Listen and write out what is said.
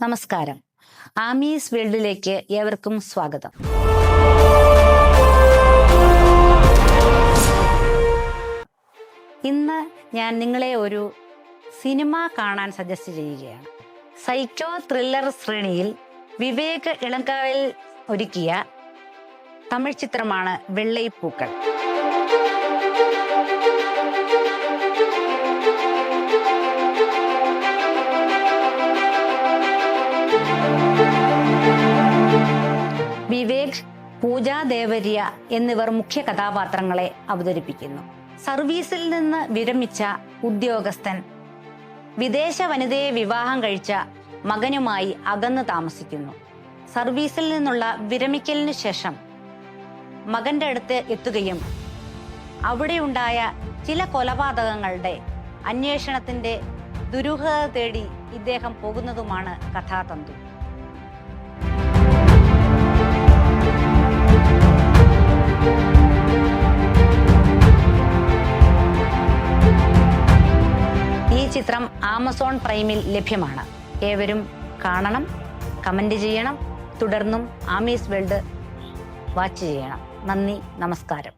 നമസ്കാരം. ആമീസ് വേൾഡിലേക്ക് ഏവർക്കും സ്വാഗതം. ഇന്ന് ഞാൻ നിങ്ങളെ ഒരു സിനിമ കാണാൻ സജസ്റ്റ് ചെയ്യുകയാണ്. സൈക്കോ ത്രില്ലർ ശ്രേണിയിൽ വിവേക് ഇളങ്കാവിൽ ഒരുക്കിയ തമിഴ് ചിത്രമാണ് വെള്ളൈപ്പൂക്കൾ. വിവേക്, പൂജ ദേവര്യ എന്നിവർ മുഖ്യ കഥാപാത്രങ്ങളെ അവതരിപ്പിക്കുന്നു. സർവീസിൽ നിന്ന് വിരമിച്ച ഉദ്യോഗസ്ഥൻ വിദേശ വനിതയെ വിവാഹം കഴിച്ച മകനുമായി അകന്നു താമസിക്കുന്നു. സർവീസിൽ നിന്നുള്ള വിരമിക്കലിനു ശേഷം മകന്റെ അടുത്ത് എത്തുകയും അവിടെയുണ്ടായ ചില കൊലപാതകങ്ങളുടെ അന്വേഷണത്തിന്റെ ദുരൂഹത തേടി ഇദ്ദേഹം പോകുന്നതുമാണ് കഥാതന്തു. ഈ ചിത്രം ആമസോൺ പ്രൈമിൽ ലഭ്യമാണ്. ഏവരും കാണണം, കമന്റ് ചെയ്യണം, തുടർന്നും ആമീസ് വേൾഡ് വാച്ച് ചെയ്യണം. നന്ദി, നമസ്കാരം.